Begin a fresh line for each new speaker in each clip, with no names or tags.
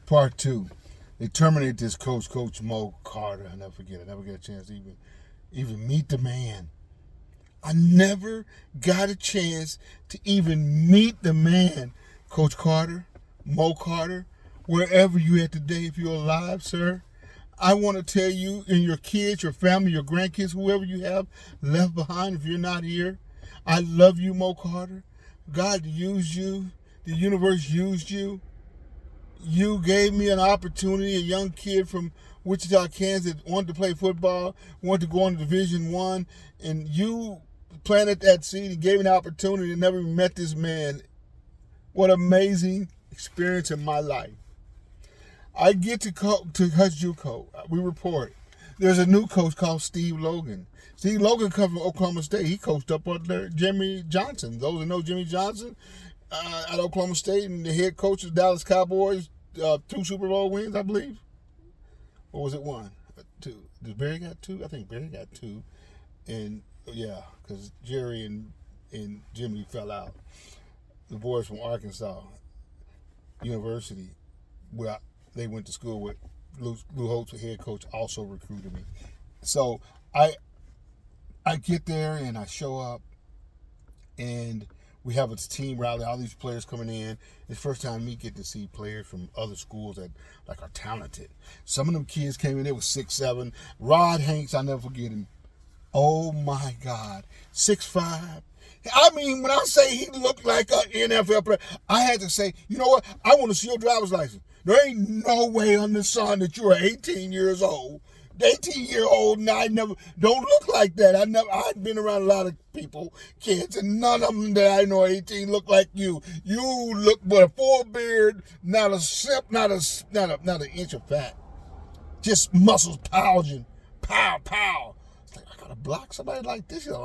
Part two. They terminated this coach, Coach Mo Carter. I never forget it. I never get a chance to even meet the man. I never got a chance to even meet the man, Coach Carter, Mo Carter, wherever you at today, if you're alive, sir. I want to tell you and your kids, your family, your grandkids, whoever you have left behind, if you're not here, I love you, Mo Carter. God used you. The universe used you. You gave me an opportunity, a young kid from Wichita, Kansas, that wanted to play football, wanted to go on to Division I, and you planted that seed and gave me an opportunity and never met this man. What amazing experience in my life. I get to Hutch JUCO. We report. There's a new coach called Steve Logan. Steve Logan comes from Oklahoma State. He coached up under Jimmy Johnson. Those who know Jimmy Johnson at Oklahoma State, and the head coach of Dallas Cowboys, 2 Super Bowl wins, I believe. Or was it 1? 2. Did Barry got 2? I think Barry got 2. And yeah, because Jerry and Jimmy fell out. The boys from Arkansas University, where they went to school with, Lou Holtz, the head coach, also recruited me. So I get there and I show up, and we have a team rally, all these players coming in. It's the first time me getting to see players from other schools that like are talented. Some of them kids came in, they was 6'7". Rod Hanks, I'll never forget him. Oh my God, 6'5". I mean, when I say he looked like an NFL player, I had to say, you know what? I want to see your driver's license. There ain't no way on the sun that you're 18 years old. 18-year-old, and I never don't look like that. I've been around a lot of people, kids, and none of them that I know 18 look like you. You look with a full beard, not a sip, not an inch of fat, just muscles pounding, pow, pow. It's like, I gotta block somebody like this. He's a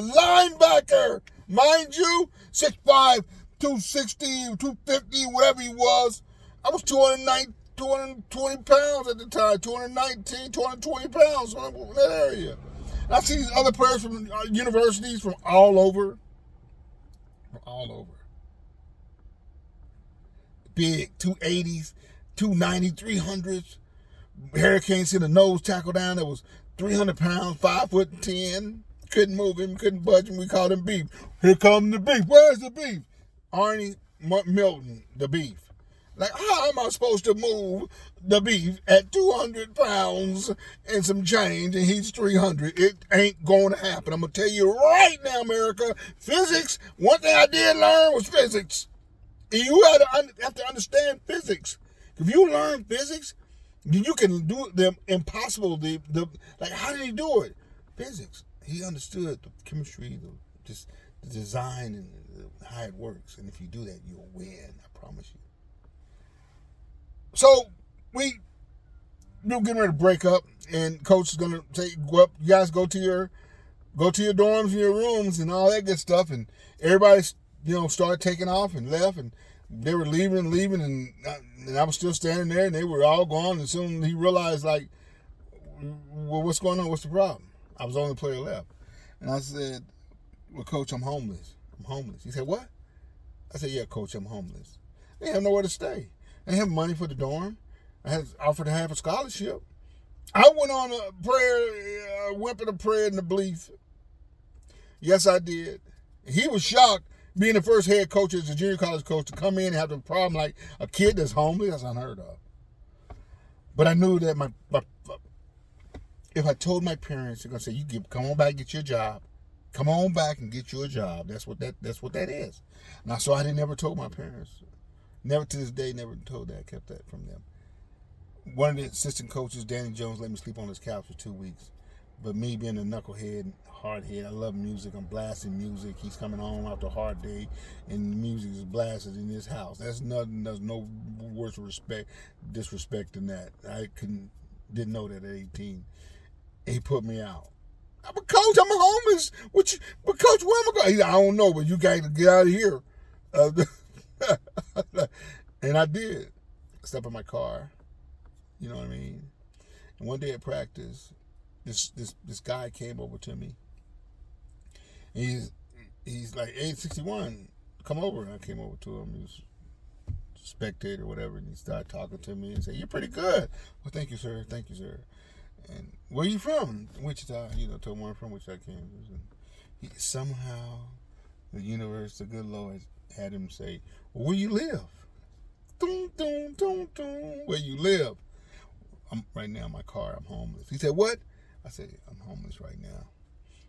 linebacker, mind you, 6'5", 260, 250, whatever he was. I was 220 pounds at the time, 219, 220 pounds in that area. And I see these other players from universities from all over. Big, 280s, 290, 300s. Hurricanes hit a nose tackle down that was 300 pounds, 5'10". Couldn't move him, couldn't budge him. We called him Beef. Here comes the Beef. Where's the Beef? Arnie Milton, the Beef. Like, how am I supposed to move the Beef at 200 pounds and some change, and he's 300? It ain't going to happen. I'm going to tell you right now, America, physics, one thing I did learn was physics. And you have to understand physics. If you learn physics, you can do the impossible. Like, how did he do it? Physics. He understood the chemistry, the design, and how it works. And if you do that, you'll win. I promise you. So we're getting ready to break up, and coach is gonna say, "Go up, you guys go to your dorms and your rooms and all that good stuff." And everybody, started taking off and left, and they were leaving, and I was still standing there, and they were all gone. And soon he realized, like, well, what's going on? What's the problem? I was the only player left, and I said, "Well, coach, I'm homeless. He said, "What?" I said, "Yeah, coach, I'm homeless. They have nowhere to stay. I didn't have money for the dorm. I had offered to have a scholarship. I went on a prayer, went for a prayer in the belief. Yes, I did. He was shocked, being the first head coach as a junior college coach, to come in and have a problem like a kid that's homeless. That's unheard of. But I knew that if I told my parents, they're gonna say, come on back, get your job. Come on back and get you a job. That's what that is. Now, so I never told my parents. Never to this day, never told that, kept that from them. One of the assistant coaches, Danny Jones, let me sleep on his couch for 2 weeks. But me being a knucklehead, hardhead, I love music. I'm blasting music. He's coming home after a hard day, and the music is blasted in his house. There's no worse disrespect than that. I didn't know that at 18. He put me out. But coach, I'm homeless. But coach, where am I going? I don't know, but you got to get out of here. And I did. Step in my car. You know what I mean? And one day at practice, this guy came over to me. And he's like, "Hey, 61, come over." And I came over to him. He was spectator or whatever, and he started talking to me and said, "You're pretty good." Well, thank you, sir. Thank you, sir. And where are you from? Wichita. Told him where I'm from, Wichita, Kansas. And somehow the universe, the good Lord, had him say, "Well, where you live?" Dun, dun, dun, dun. Where you live? I'm right now in my car. I'm homeless. He said, "What?" I said, "I'm homeless right now."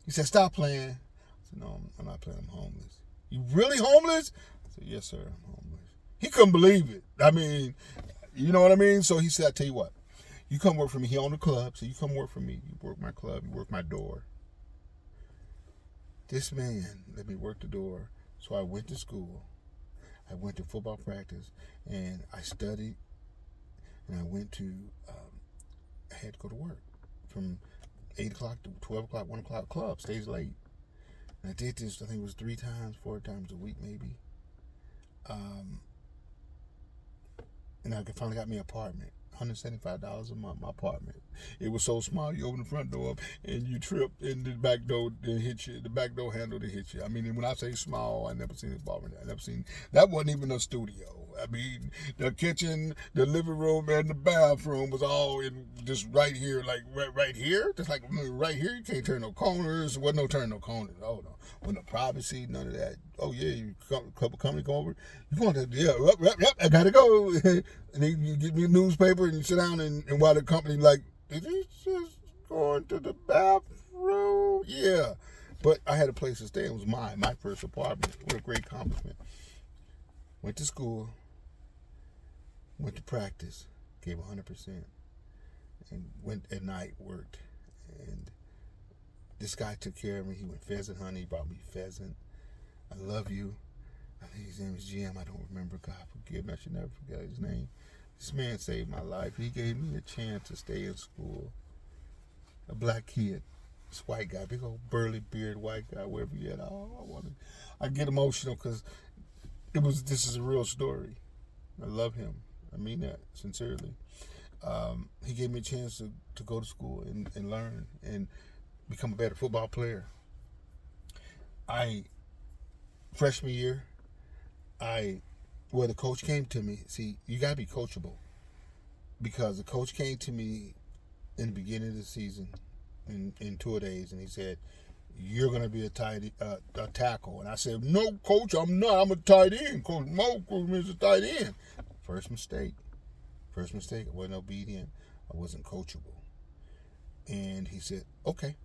He said, "Stop playing." I said, "No, I'm not playing. I'm homeless." "You really homeless?" I said, "Yes, sir, I'm homeless." He couldn't believe it. I mean, you know what I mean? So he said, "I tell you what, you come work for me." He owned a club, so you come work for me. You work my club. You work my door. This man let me work the door. So I went to school. I went to football practice, and I studied, and I went to, I had to go to work from 8 o'clock to 12 o'clock, 1 o'clock club, stays late. And I did this, I think it was 3 times, 4 times a week maybe. And I finally got me an apartment. $175 a month, my apartment. It was so small, you open the front door up and you trip and the back door to hit you, the back door handle to hit you. I mean, when I say small, I never seen an apartment. I never seen, that wasn't even a studio. I mean, the kitchen, the living room, and the bathroom was all in just right here, like right here. Just like right here, you can't turn no corners. Wasn't no turn no corners. Oh no, with no privacy, none of that. Oh yeah, you couple company come over. You want to? Yeah, yep, I gotta go. And then you get me a newspaper and you sit down and while the company like, did you just go into the bathroom? Yeah, but I had a place to stay. It was my first apartment. What a great accomplishment. Went to school. Went to practice, gave 100%, and went at night, worked. And this guy took care of me. He went pheasant hunting. He brought me pheasant. I love you. I think his name is Jim. I don't remember. God forgive me. I should never forget his name. This man saved my life. He gave me a chance to stay in school. A black kid. This white guy, big old burly beard white guy, wherever you at. I get emotional because this is a real story. I love him. I mean that sincerely. He gave me a chance to go to school and learn and become a better football player. Freshman year, the coach came to me. See, you got to be coachable. Because the coach came to me in the beginning of the season in 2 days, and he said, "You're going to be a tackle." And I said, "No, coach, I'm not. I'm a tight end. Coach Mo is a tight end." First mistake. I wasn't obedient. I wasn't coachable. And he said, "Okay,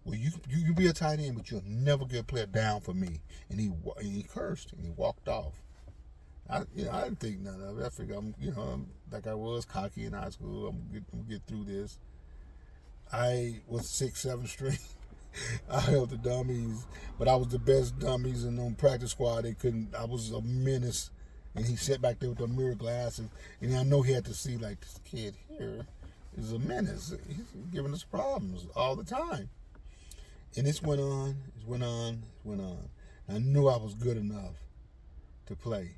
well, you be a tight end, but you'll never get a player down for me." And he cursed and he walked off. I didn't think none of it. I figured I'm like I was cocky in high school. I'm gonna get through this. I was 6th, 7th string. I held the dummies, but I was the best dummies, and on practice squad I was a menace. And he sat back there with the mirror glasses, and I know he had to see, like, this kid here is a menace. He's giving us problems all the time. And this went on. I knew I was good enough to play.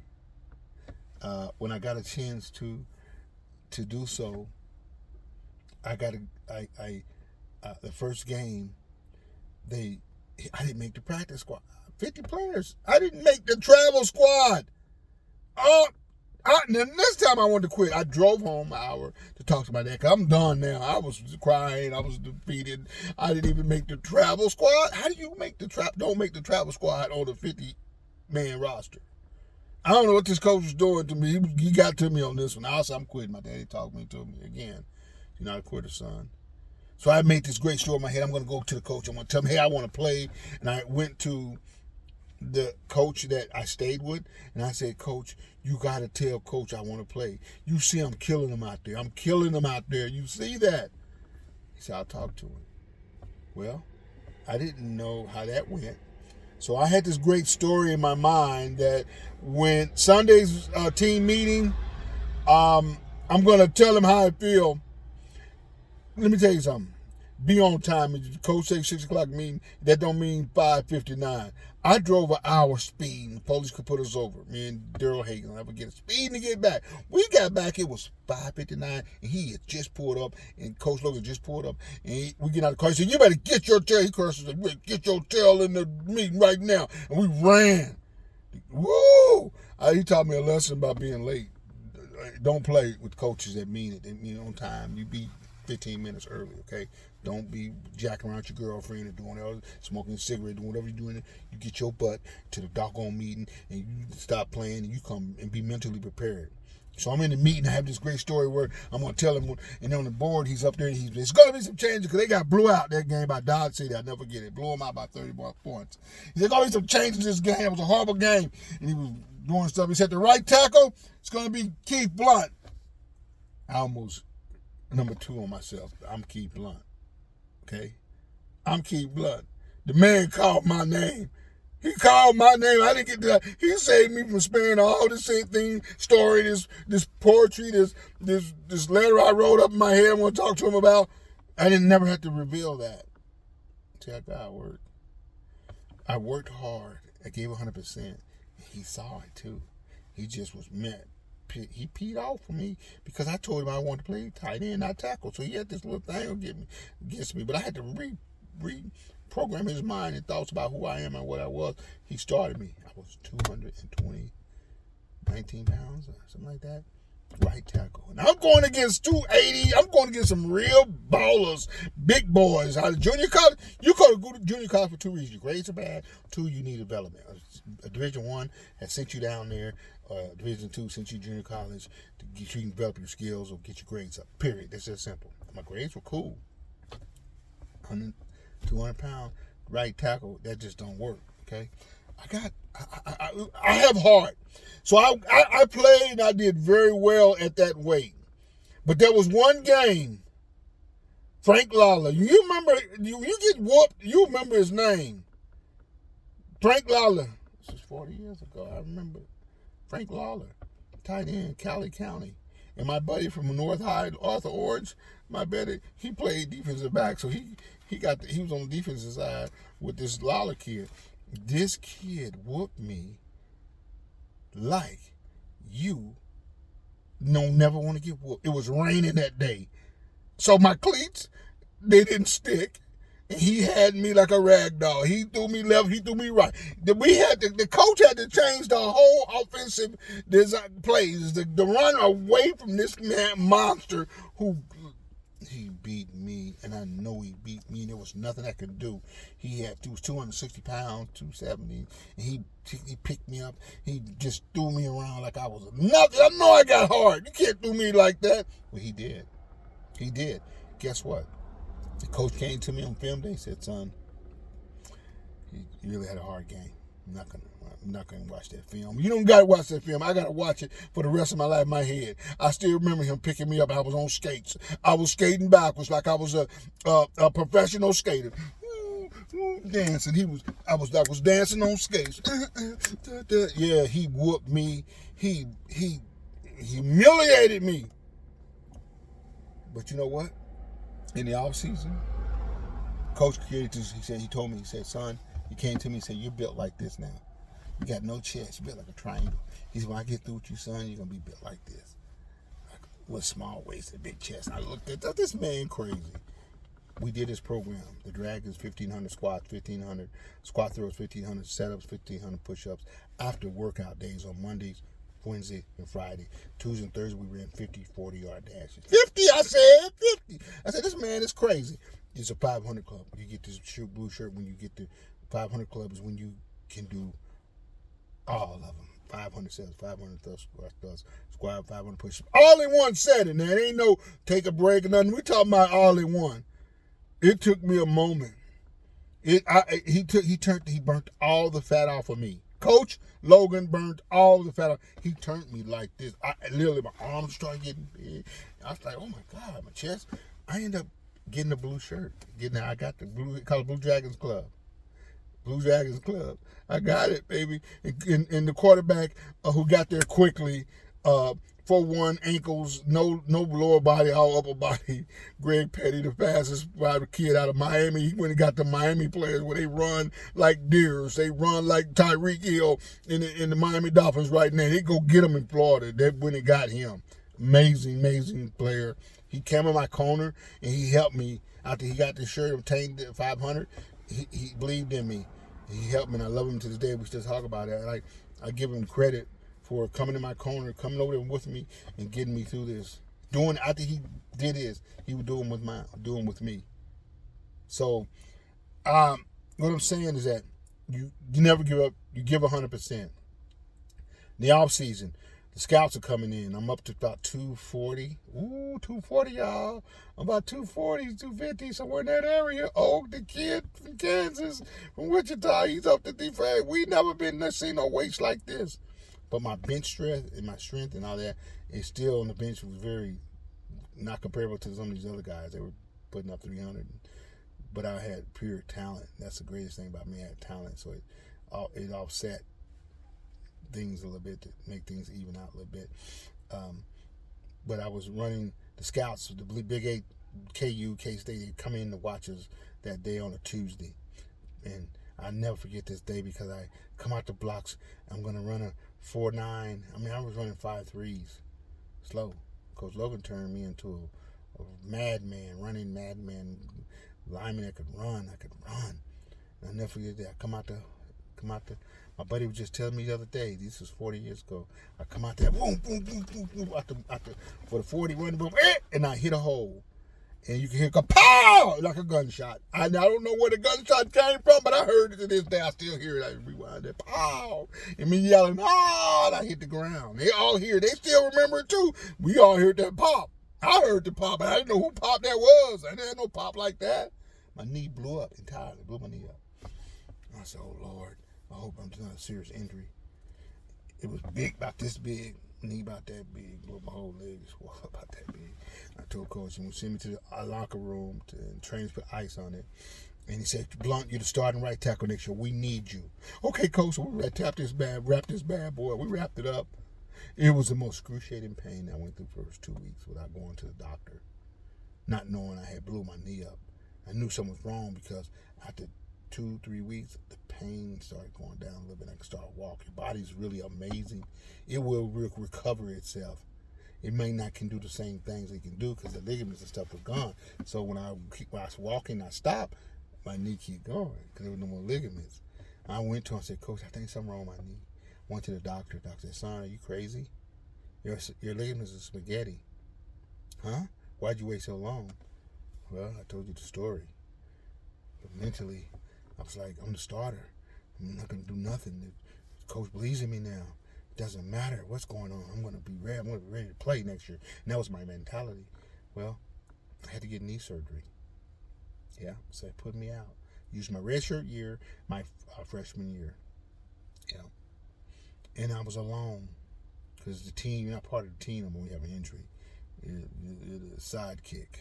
When I got a chance to do so, the first game, I didn't make the practice squad. 50 players. I didn't make the travel squad. This time I wanted to quit. I drove home an hour to talk to my dad. I'm done now. I was crying. I was defeated. I didn't even make the travel squad. How do you don't make the travel squad on the 50-man roster? I don't know what this coach was doing to me. He got to me on this one. I said, "I'm quitting." My daddy talked to me again. "You're not a quitter, son." So I made this great story in my head. I'm going to go to the coach. I'm going to tell him, "Hey, I want to play." And I went to the coach that I stayed with, and I said, "Coach, you got to tell Coach I want to play. You see I'm killing him out there. You see that?" He said, "I'll talk to him." Well, I didn't know how that went. So I had this great story in my mind that when Sunday's team meeting, I'm going to tell him how I feel. Let me tell you something. Be on time. If the coach says 6 o'clock meeting, that don't mean 5:59. I drove an hour speeding. The police could put us over. Me and Daryl Hagan, I would get speeding to get back. We got back, it was 5:59, and he had just pulled up, and Coach Logan just pulled up, and we get out of the car. He said, "You better get your tail." He curses, "Get your tail in the meeting right now." And we ran. Woo! He taught me a lesson about being late. Don't play with coaches that mean it. They mean it on time. You be 15 minutes early, okay? Don't be jacking around your girlfriend and doing all, smoking a cigarette, doing whatever you're doing. You get your butt to the doggone meeting and you stop playing and you come and be mentally prepared. So I'm in the meeting. I have this great story where I'm going to tell him, and on the board, he's up there. And there's going to be some changes because they got blew out that game by Dodge City. I'll never forget it. Blew them out by 30 points. There's going to be some changes in this game. It was a horrible game. And he was doing stuff. He said the right tackle, it's going to be Keith Blunt. I almost number 2 on myself. I'm Keith Blunt. Okay? I'm Keith Blunt. The man called my name. He called my name. I didn't get that. He saved me from sparing all this same thing, story, this poetry, this letter I wrote up in my head I want to talk to him about. I didn't never have to reveal that. See how God worked. I worked hard. I gave 100%. He saw it too. He just was meant. He peed off for me because I told him I wanted to play tight end, not tackle. So he had this little thing against me, but I had to reprogram his mind and thoughts about who I am and what I was. He started me. I was 19 pounds or something like that. Right tackle. And I'm going against 280. I'm going against some real ballers, big boys out of junior college. You go to junior college for 2 reasons. Your grades are bad. 2, you need development. A Division 1 has sent you down there. Division 2 sent you junior college to get you to develop your skills or get your grades up. Period. That's just simple. My grades were cool. 200 pound right tackle, that just don't work. Okay, I have heart, so I played and I did very well at that weight. But there was one game, Frank Lawler. You remember? You get whooped. You remember his name, Frank Lawler. This was 40 years ago. I remember Frank Lawler, tight end, Cali County. And my buddy from North High, Arthur Orange, my buddy, he played defensive back, so he was on the defensive side with this Lawler kid. This kid whooped me like you never want to get whooped. It was raining that day, so my cleats, they didn't stick. And he had me like a rag doll. He threw me left, he threw me right. The coach had to change the whole offensive design plays. The run away from this monster who he beat me, and I know he beat me, and there was nothing I could do. He was 260 pounds, 270, and he picked me up. He just threw me around like I was nothing. I know I got hard. You can't do me like that. Well, he did. He did. Guess what? The coach came to me on film day and said, son, you really had a hard game. I'm not gonna watch that film. You don't gotta watch that film. I gotta watch it for the rest of my life in my head. I still remember him picking me up. I was on skates. I was skating backwards like I was a professional skater. Dancing. I was dancing on skates. Yeah, he whooped me. He humiliated me. But you know what? In the off season, coach created this. He told me, son, he came to me and said, you're built like this now. You got no chest. You're built like a triangle. He said, when I get through with you, son, you're going to be built like this. Like, with small waist and big chest. I looked at this man crazy. We did this program. The drag is 1,500 squats, 1,500 squat throws, 1,500 setups, 1,500 push-ups. After workout days on Mondays, Wednesday, and Friday. Tuesday and Thursday, we ran 50, 40-yard dashes. 50, I said, 50. I said, this man is crazy. It's a 500 club. You get this blue shirt when you get the 500 club is when you can do all of them. 500 sets, 500 thrusts, squat, 500 push-ups. All in one setting, man. Ain't no take a break or nothing. We talking about all in one. It took me a moment. He burnt all the fat off of me. Coach Logan burnt all the fat off. He turned me like this. Literally, my arms started getting big. I was like, oh my God, my chest. I ended up getting a blue shirt. I got the blue, called it Blue Dragons Club. Blue Dragons Club. I got it, baby. And the quarterback who got there quickly, 4'1", ankles, no lower body, all upper body. Greg Petty, the fastest kid out of Miami. He went and got the Miami players where they run like deers. They run like Tyreek Hill in the Miami Dolphins right now. They go get him in Florida. That when they got him. Amazing player. He came in my corner and he helped me after he got the shirt, obtained the 500. He believed in me. He helped me, and I love him to this day. We still talk about that. Like, I give him credit for coming in my corner, coming over there with me, and getting me through this. Doing after he did his, he would doing with me. So, what I'm saying is that you never give up. You give 100%. The off season, the scouts are coming in. I'm up to about 240. Ooh, 240, y'all. I'm about 240, 250, somewhere in that area. Oh, the kid from Kansas, from Wichita, he's up to defense. We never been seen no weights like this. But my bench strength and my strength and all that is still on the bench was very not comparable to some of these other guys. They were putting up 300. But I had pure talent. That's the greatest thing about me. I had talent. So it offset things a little bit to make things even out a little bit. But I was running the scouts, the Big 8, KU, K-State, they come in to watch us that day on a Tuesday. And I'll never forget this day because I come out the blocks. I'm going to run a 4.9. I mean, I was running 5.3s. Slow. Coach Logan turned me into a madman, running madman, lineman that could run. I could run. And I'll never forget that. I come out the my buddy was just telling me the other day, this was 40 years ago, I come out there, boom, boom, boom, boom, boom, for the 40 run, boom, and I hit a hole. And you can hear it pow, like a gunshot. I don't know where the gunshot came from, but I heard it to this day. I still hear it. I rewind it, pow, and me yelling, and I hit the ground. They all hear it. They still remember it too. We all heard that pop. I heard the pop, but I didn't know who pop that was. I didn't have no pop like that. My knee blew up entirely, blew my knee up. I said, oh, Lord. I hope I'm not a serious injury. It was big, about this big, knee about that big, but my whole leg was about that big. I told Coach, he would send me to the locker room to train, put ice on it. And he said, Blunt, you're the starting right tackle next year. We need you. Okay, Coach, so we wrap this bad boy. We wrapped it up. It was the most excruciating pain I went through the first 2 weeks without going to the doctor, not knowing I had blew my knee up. I knew something was wrong because after 2-3 weeks, the pain started going down a little bit. I could start walking. Your body's really amazing. It will recover itself. It may not can do the same things it can do because the ligaments and stuff were gone. So when I was walking, I stopped. My knee keep going because there were no more ligaments. I went to him and said, Coach, I think something wrong with my knee. Went to the doctor. The doctor said, son, are you crazy? Your ligaments are spaghetti. Huh? Why'd you wait so long? Well, I told you the story. But mentally, I was like, I'm the starter. I'm not going to do nothing. The coach believes in me now. It doesn't matter what's going on. I'm going to be ready. I'm going to be ready to play next year. And that was my mentality. Well, I had to get knee surgery. Yeah, so they put me out. Used my redshirt year, my freshman year. Yeah. And I was alone because the team, you're not part of the team when you have an injury. You're a sidekick.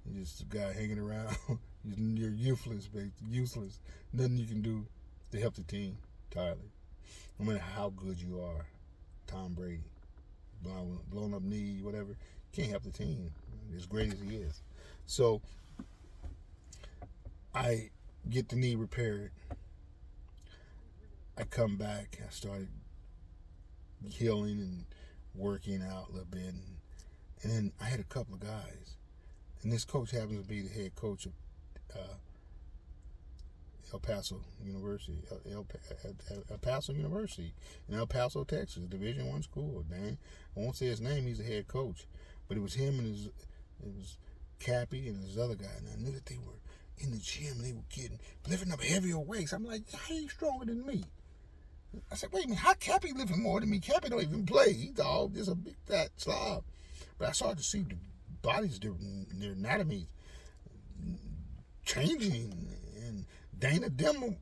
You're just a guy hanging around. You're useless, baby. Useless. Nothing you can do to help the team entirely. No matter how good you are, Tom Brady, blown up knee, whatever, can't help the team as great as he is. So I get the knee repaired. I come back. I started healing and working out a little bit. And then I had a couple of guys. And this coach happens to be the head coach of El Paso University, El Paso University in El Paso, Texas, Division I school. Dang, I won't say his name. He's the head coach, but it was him and it was Cappy and his other guy. And I knew that they were in the gym. They were lifting up heavier weights. I'm like, how he's stronger than me? I said, wait a minute, how Cappy lifting more than me? Cappy don't even play. He's all just a big fat slob. But I started to see the bodies, their anatomy changing, and Dana Demo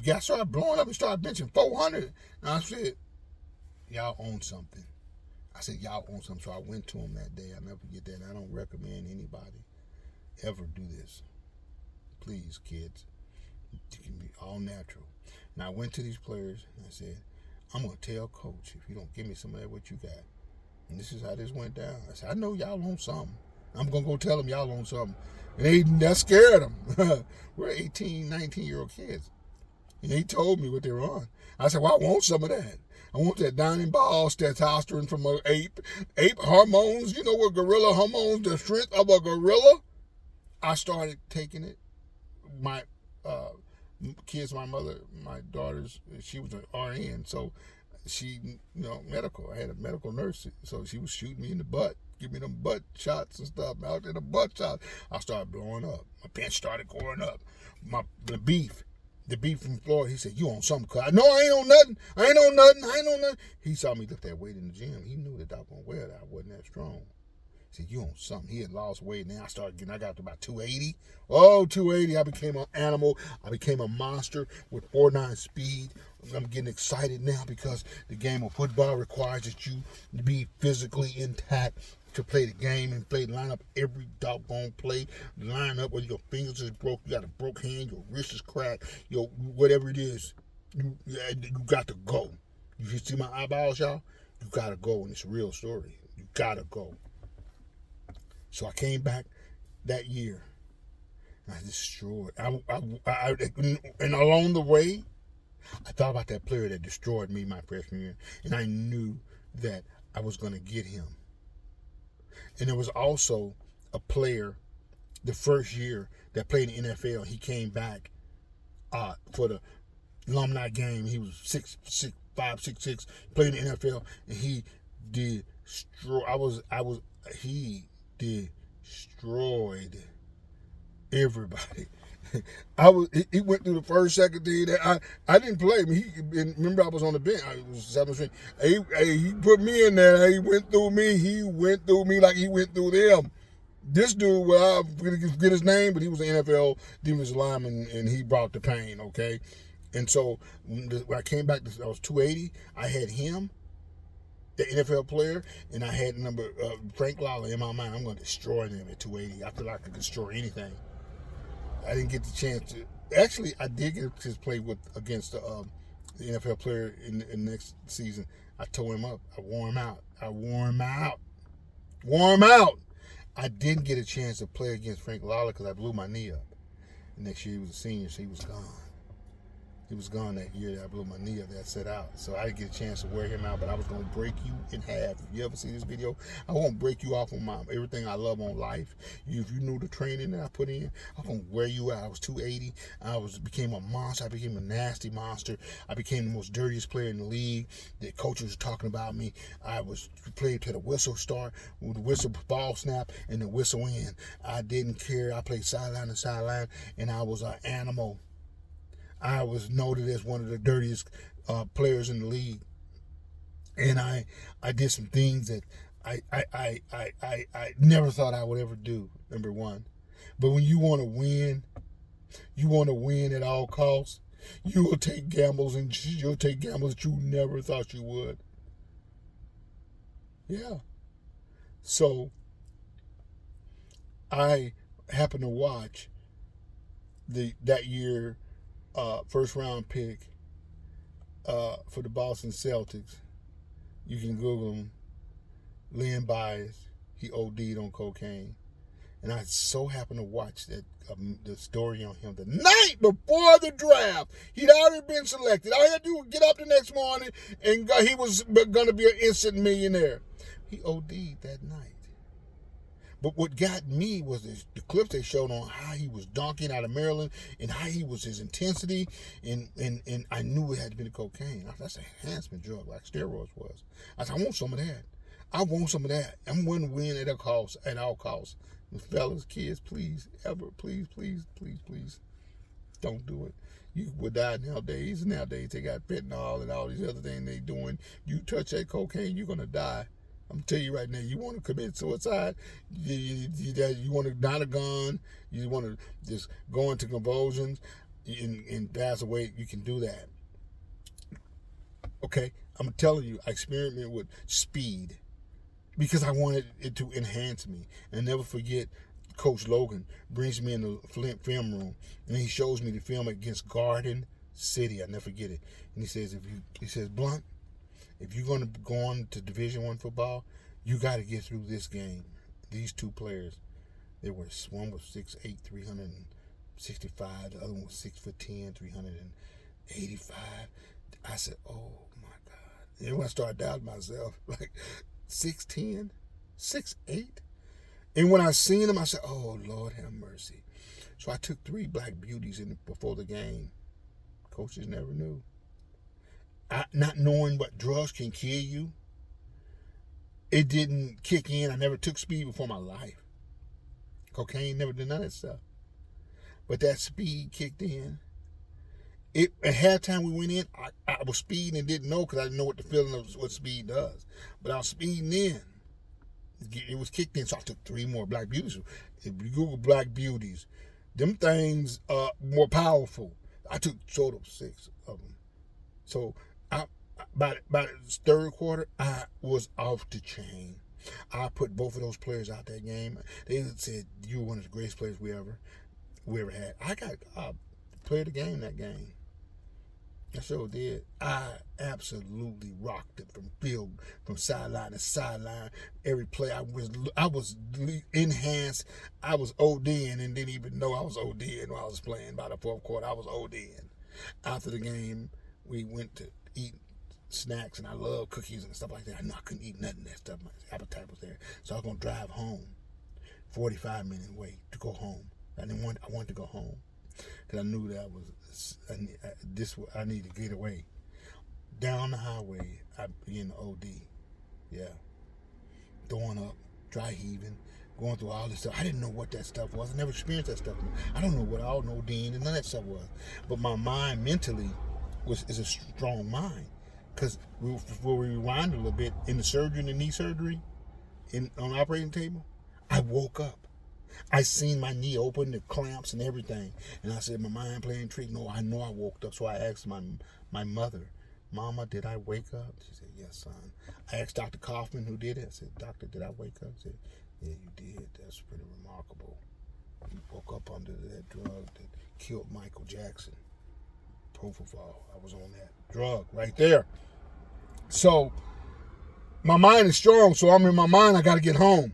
got started blowing up and started benching 400. And I said, y'all own something. I said, y'all own something. So I went to him that day. I'll never forget that. And I don't recommend anybody ever do this. Please, kids. You can be all natural. And I went to these players and I said, I'm going to tell Coach if you don't give me some of that, what you got. And this is how this went down. I said, I know y'all own something. I'm going to go tell them y'all own something. And that scared them. We're 18, 19-year-old kids. And he told me what they were on. I said, well, I want some of that. I want that dining ball testosterone from an ape. Ape hormones. You know what gorilla hormones, the strength of a gorilla? I started taking it. My kids, my daughter's, she was an RN, so she, medical. I had a medical nurse, so she was shooting me in the butt, give me them butt shots and stuff. Out there, the butt shots, I started blowing up. My pants started going up. The beef. The beef from Florida, he said, "You on something?" Cause no, I ain't on nothing. I ain't on nothing. I ain't on nothing. He saw me lift that weight in the gym. He knew that I was gonna wear that. I wasn't that strong. He said, "You on something?" He had lost weight. And then I got to about 280. Oh, 280. I became an animal. I became a monster with 4.9 speed. I'm getting excited now because the game of football requires that you be physically intact to play the game and line up every doggone play. Line up whether your fingers is broke, you got a broke hand, your wrist is cracked, whatever it is, you got to go. You see my eyeballs, y'all? You got to go, and it's a real story. You got to go. So I came back that year, and I destroyed. And along the way, I thought about that player that destroyed me my freshman year, and I knew that I was going to get him. And there was also a player the first year that played in the NFL. He came back for the alumni game. He was 6'5", 6'6", played in the NFL, and he destroyed. He destroyed everybody. He went through the first, second, thing that I didn't play. I mean, remember I was on the bench. I was 7th string. He put me in there. He went through me. He went through me like he went through them. This dude, well, I'm gonna get his name, but he was an NFL defensive lineman, and he brought the pain. Okay, and so when I came back, I was 280. I had him, the NFL player, and I had Frank Lala in my mind. I'm going to destroy them at 280. I feel like I could destroy anything. I didn't get the chance to. Actually, I did get to play against the NFL player in the next season. I tore him up. I wore him out. I didn't get a chance to play against Frank Lala because I blew my knee up. The next year he was a senior, so he was gone. He was gone that year that I blew my knee up that set out. So I didn't get a chance to wear him out, but I was going to break you in half. If you ever see this video, I won't break you off on everything I love on life. If you knew the training that I put in, I'm going to wear you out. I was 280. Became a monster. I became a nasty monster. I became the most dirtiest player in the league. The coaches were talking about me. I was played to the whistle start, with the whistle ball snap, and the whistle in. I didn't care. I played sideline to sideline, and I was an animal. I was noted as one of the dirtiest players in the league, and I did some things that I never thought I would ever do. Number one, but when you want to win at all costs. You will take gambles, and you'll take gambles that you never thought you would. Yeah. So I happened to watch that year. First round pick for the Boston Celtics. You can Google him. Lynn Byers. He OD'd on cocaine. And I so happened to watch the story on him the night before the draft. He'd already been selected. All he had to do was get up the next morning, and he was going to be an instant millionaire. He OD'd that night. But what got me was the clips they showed on how he was dunking out of Maryland and how he was his intensity, and I knew it had to be the cocaine. That's an enhancement drug like steroids was. I said, I want some of that. I'm willing to win at all costs. Fellas, kids, please, please, don't do it. You would die nowadays. Nowadays they got fentanyl and all these other things they doing. You touch that cocaine, you're gonna die. I'm gonna tell you right now, you want to commit suicide, you want to not a gun, you want to just go into convulsions and pass away, you can do that. Okay, I'm telling you, I experimented with speed because I wanted it to enhance me. And never forget, Coach Logan brings me in the film room and he shows me the film against Garden City. I never forget it. And he says, Blunt, if you're going to go on to Division I football, you got to get through this game. These two players, one was 6'8", 365. The other one was 6'10", 385. I said, oh my God. And when I started doubting myself, like 6'10", 6'8". And when I seen him, I said, oh Lord have mercy. So I took 3 black beauties before the game. Coaches never knew. Not knowing what drugs can kill you, it didn't kick in. I never took speed before my life. Cocaine, never did none of that stuff. But that speed kicked in. At halftime we went in, I was speeding and didn't know because I didn't know what the feeling of what speed does. But I was speeding in. It was kicked in, so I took 3 more Black Beauties. If you Google Black Beauties, them things are more powerful. I took total 6 of them. So by the third quarter, I was off the chain. I put both of those players out that game. They said, you were one of the greatest players we ever had. I got played the game that game. I sure did. I absolutely rocked it from sideline to sideline. Every play I was enhanced. I was ODing and didn't even know I was ODing while I was playing. By the fourth quarter, I was ODing. After the game, we went to eat snacks, and I love cookies and stuff like that. I knew I couldn't eat nothing of that stuff. My appetite was there, so I was gonna drive home. 45-minute wait to go home. I wanted to go home because I knew that I need to get away. Down the highway, I began to OD. Yeah, throwing up, dry heaving, going through all this stuff. I didn't know what that stuff was. I never experienced that stuff. I don't know what all ODing and none of that stuff was. But my mind mentally is a strong mind. Because before we rewind a little bit, in the knee surgery, on the operating table, I woke up. I seen my knee open, the clamps and everything. And I said, my mind playing trick. No, I know I woke up. So I asked my mother, Mama, did I wake up? She said, yes, son. I asked Dr. Kaufman, who did it. I said, Doctor, did I wake up? She said, yeah, you did. That's pretty remarkable. You woke up under that drug that killed Michael Jackson. Propofol. I was on that drug right there. So my mind is strong. So I'm in my mind, I got to get home.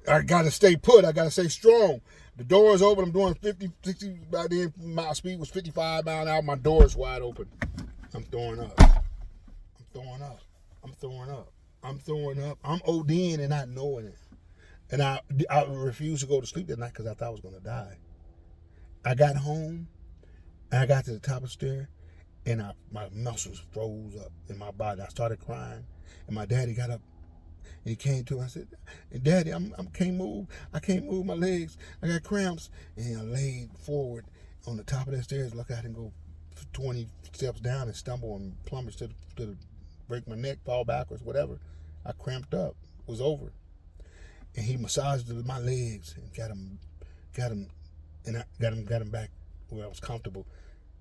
I got to stay put. I got to stay strong. The door is open. I'm doing 50, 60. By then, my speed was 55 miles an hour. My door is wide open. I'm throwing up. I'm throwing up. I'm throwing up. I'm throwing up. I'm ODing and not knowing it. And I refused to go to sleep that night because I thought I was going to die. I got home. And I got to the top of the stair. And my muscles froze up in my body. I started crying. And my daddy got up. And he came to. I said, Daddy, I can't move. I can't move my legs. I got cramps. And I laid forward on the top of that stairs. Look, I didn't go 20 steps down and stumble and plummet to break my neck, fall backwards, whatever. I cramped up. It was over. And he massaged my legs and got him, and I got him back where I was comfortable.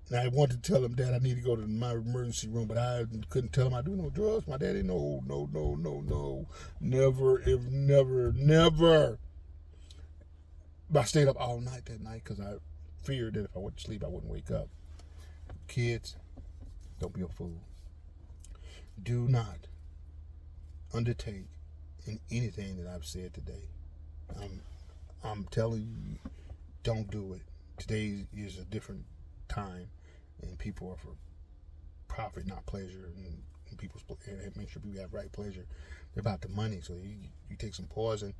And I wanted to tell him, Dad, I need to go to my emergency room, but I couldn't tell him I do no drugs. My daddy, no, never. But I stayed up all night that night because I feared that if I went to sleep, I wouldn't wake up. Kids, don't be a fool. Do not undertake in anything that I've said today. I'm telling you, don't do it. Today is a different time, and people are for profit, not pleasure, and make sure people have right pleasure. They're about the money, so you take some poison,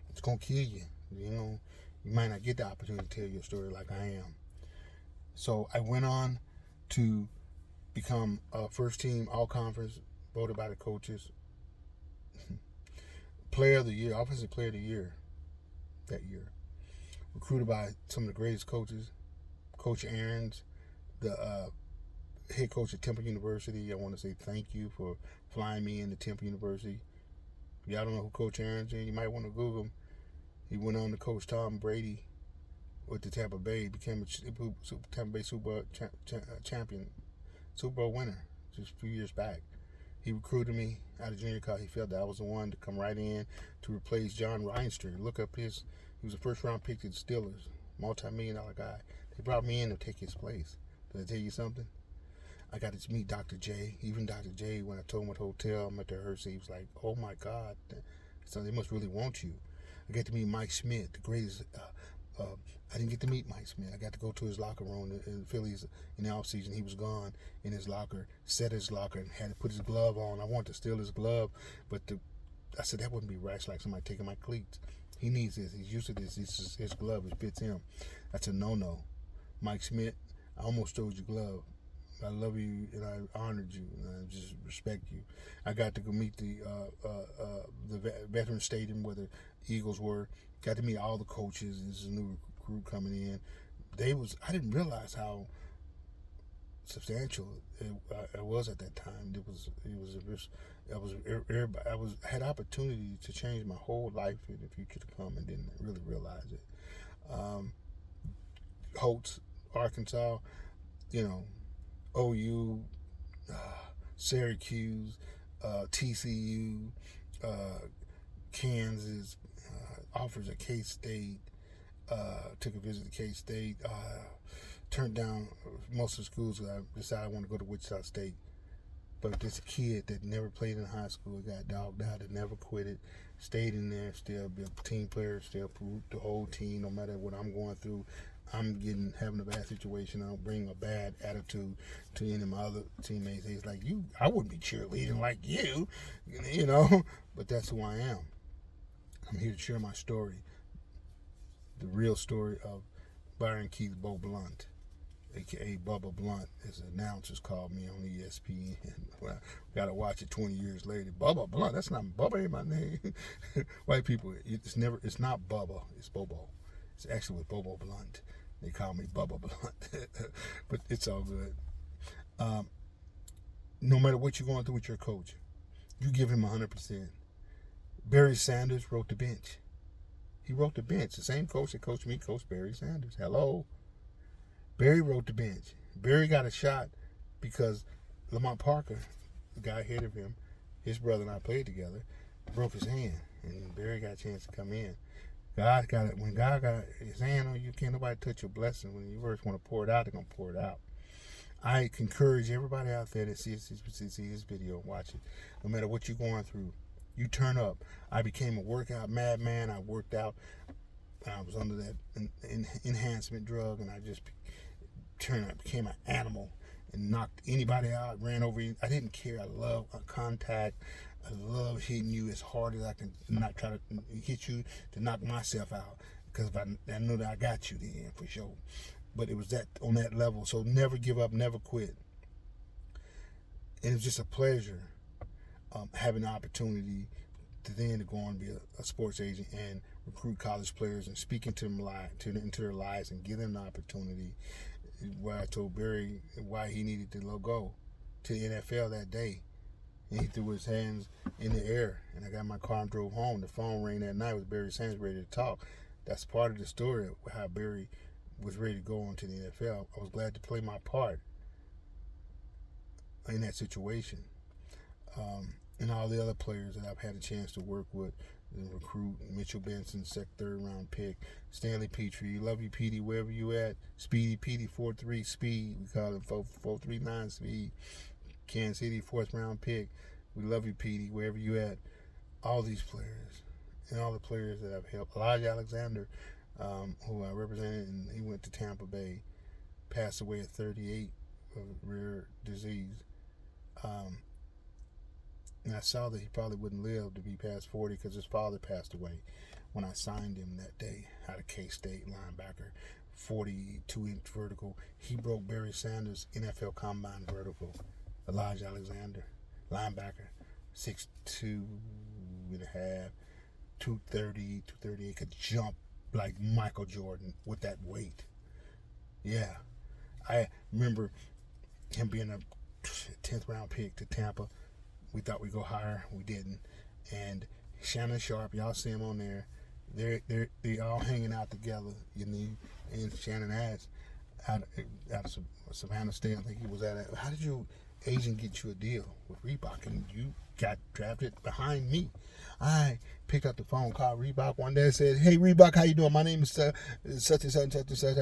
it's gonna kill you. You might not get the opportunity to tell your story like I am. So I went on to become a first team all conference, voted by the coaches, player of the year, offensive player of the year that year, recruited by some of the greatest coaches. Coach Aarons, the head coach at Temple University. I want to say thank you for flying me into Temple University. If y'all don't know who Coach Aarons is, you might want to Google him. He went on to coach Tom Brady with the Tampa Bay, became a Tampa Bay Super Bowl champion, Super Bowl winner just a few years back. He recruited me out of junior college. He felt that I was the one to come right in to replace John Reinster. Look up he was a first round pick to the Steelers, multi-million-dollar guy. They brought me in to take his place. Did I tell you something? I got to meet Dr. J. Even Dr. J, when I told him at the hotel, I'm at the rehearsal, he was like, oh my God, so they must really want you. I got to meet Mike Smith, the greatest. I didn't get to meet Mike Smith. I got to go to his locker room in Phillies in the offseason. He was gone in his locker, set his locker, and had to put his glove on. I wanted to steal his glove, but I said that wouldn't be right. It's like somebody taking my cleats. He needs this. He's used to this. His glove. It fits him. That's a no-no. Mike Smith, I almost stole your glove. I love you and I honored you and I just respect you. I got to go meet the veteran stadium where the Eagles were. Got to meet all the coaches. This is a new recruit coming in. I didn't realize how substantial it was at that time. I had opportunity to change my whole life in the future to come and didn't really realize it. Um, Holtz, Arkansas, you know, OU, uh, Syracuse, TCU, uh, Kansas, offers at K State. Took a visit to K State. Turned down most of the schools. I decided I want to go to Wichita State. But this kid that never played in high school got dogged out and never quit it. Stayed in there, still be a team player, still the whole team. No matter what I'm going through, having a bad situation. I don't bring a bad attitude to any of my other teammates. He's like, I wouldn't be cheerleading like you, you know. But that's who I am. I'm here to share my story, the real story of Byron Keith Bo Blunt, aka Bubba Blunt, as the announcers called me on ESPN. Well, gotta watch it 20 years later. Bubba Blunt, that's not Bubba ain't my name. White people, it's not Bubba, it's Bobo. It's actually with Bobo Blunt. They call me Bubba Blunt, but it's all good. No matter what you're going through with your coach, you give him 100%. Barry Sanders wrote the bench. He wrote the bench. The same coach that coached me, Coach Barry Sanders. Hello. Barry wrote the bench. Barry got a shot because Lamont Parker, the guy ahead of him, his brother and I played together, broke his hand, and Barry got a chance to come in. God got it. When God got his hand on you, can't nobody touch your blessing. When you first want to pour it out, they're going to pour it out. I encourage everybody out there that sees this video and watch it. No matter what you're going through, you turn up. I became a workout madman. I worked out. I was under that enhancement drug, and I just became an animal and knocked anybody out, ran over you. I didn't care. I love contact. I love hitting you as hard as I can, not try to hit you to knock myself out, because I know that I got you then for sure. But it was on that level. So never give up, never quit. And it was just a pleasure having the opportunity to go on and be a sports agent and recruit college players and speak into into their lives and give them the opportunity. Where I told Barry why he needed to go to the NFL that day. And he threw his hands in the air, and I got in my car and drove home. The phone rang that night with Barry Sanders ready to talk. That's part of the story of how Barry was ready to go on to the NFL. I was glad to play my part in that situation. And all the other players that I've had a chance to work with, the recruit, Mitchell Benson, third round pick, Stanley Petrie, love you Petey, wherever you at, Speedy Petey, 4-3 speed, we call him 4.39 speed, Kansas City, 4th round pick, we love you Petey, wherever you at. All these players, and all the players that I've helped. Elijah Alexander, who I represented, and he went to Tampa Bay, passed away at 38 of rare disease. And I saw that he probably wouldn't live to be past 40 because his father passed away when I signed him that day out of K-State, linebacker, 42-inch vertical. He broke Barry Sanders' NFL Combine vertical. Elijah Alexander, linebacker, 6'2 and a half, 230, 238, could jump like Michael Jordan with that weight. Yeah. I remember him being a 10th round pick to Tampa. We thought we'd go higher. We didn't. And Shannon Sharp, y'all see him on there. They all hanging out together, you know. And Shannon asked, out of Savannah State, I think he was at it, how did your agent get you a deal with Reebok? And you got drafted behind me. I picked up the phone, called Reebok one day and said, hey, Reebok, how you doing? My name is such and such and such and such.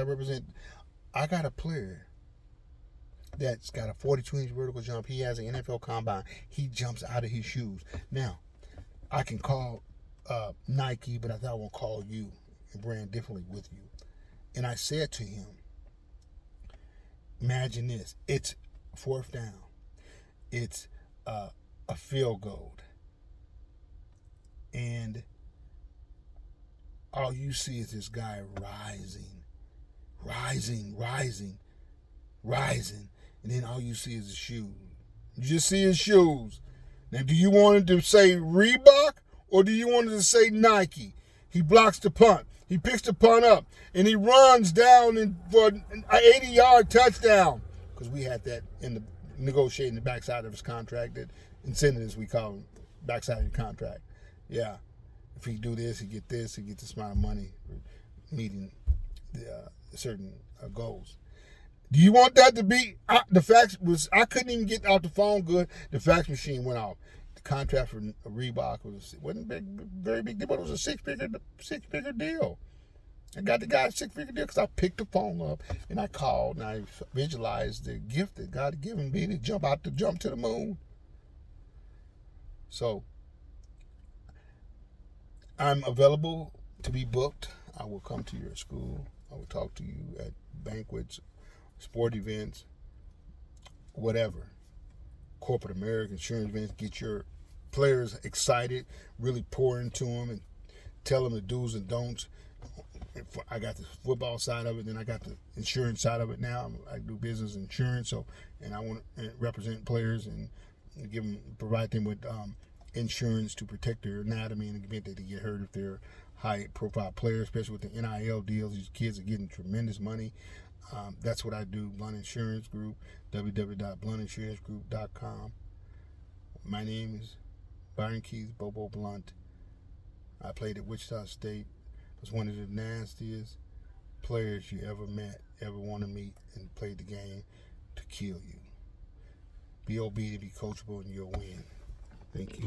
I got a player that's got a 42-inch vertical jump. He has an NFL Combine. He jumps out of his shoes. Now, I can call Nike, but I thought I won't call you and brand differently with you. And I said to him, imagine this. It's 4th down. It's a field goal. And all you see is this guy rising. rising, and then all you see is his shoes. You just see his shoes. Now, do you want it to say Reebok or do you want it to say Nike? He blocks the punt. He picks the punt up, and he runs down for an 80-yard touchdown. Because we had that in the negotiating the backside of his contract, that incentives we call them, backside of the contract. Yeah, if he do this, he get this amount of money, meeting the certain goals. Do you want that to be? The fax was, I couldn't even get out the phone good. The fax machine went off. The contract for Reebok wasn't very big deal, but it was a six-figure deal. I got the guy a six-figure deal because I picked the phone up and I called and I visualized the gift that God had given me to jump to the moon. So I'm available to be booked. I will come to your school. I will talk to you at banquets, sport events, whatever. Corporate America, insurance events. Get your players excited, really pour into them and tell them the do's and don'ts. I got the football side of it, then I got the insurance side of it now. I do business insurance, and I want to represent players and provide them with insurance to protect their anatomy in the event that they get hurt if they're high-profile players, especially with the NIL deals. These kids are getting tremendous money. That's what I do. Blunt Insurance Group, www.bluntinsurancegroup.com. My name is Byron Keith Bobo Blunt. I played at Wichita State. I was one of the nastiest players you ever met, ever want to meet, and played the game to kill you. Be obedient, be coachable, and you'll win. Thank you.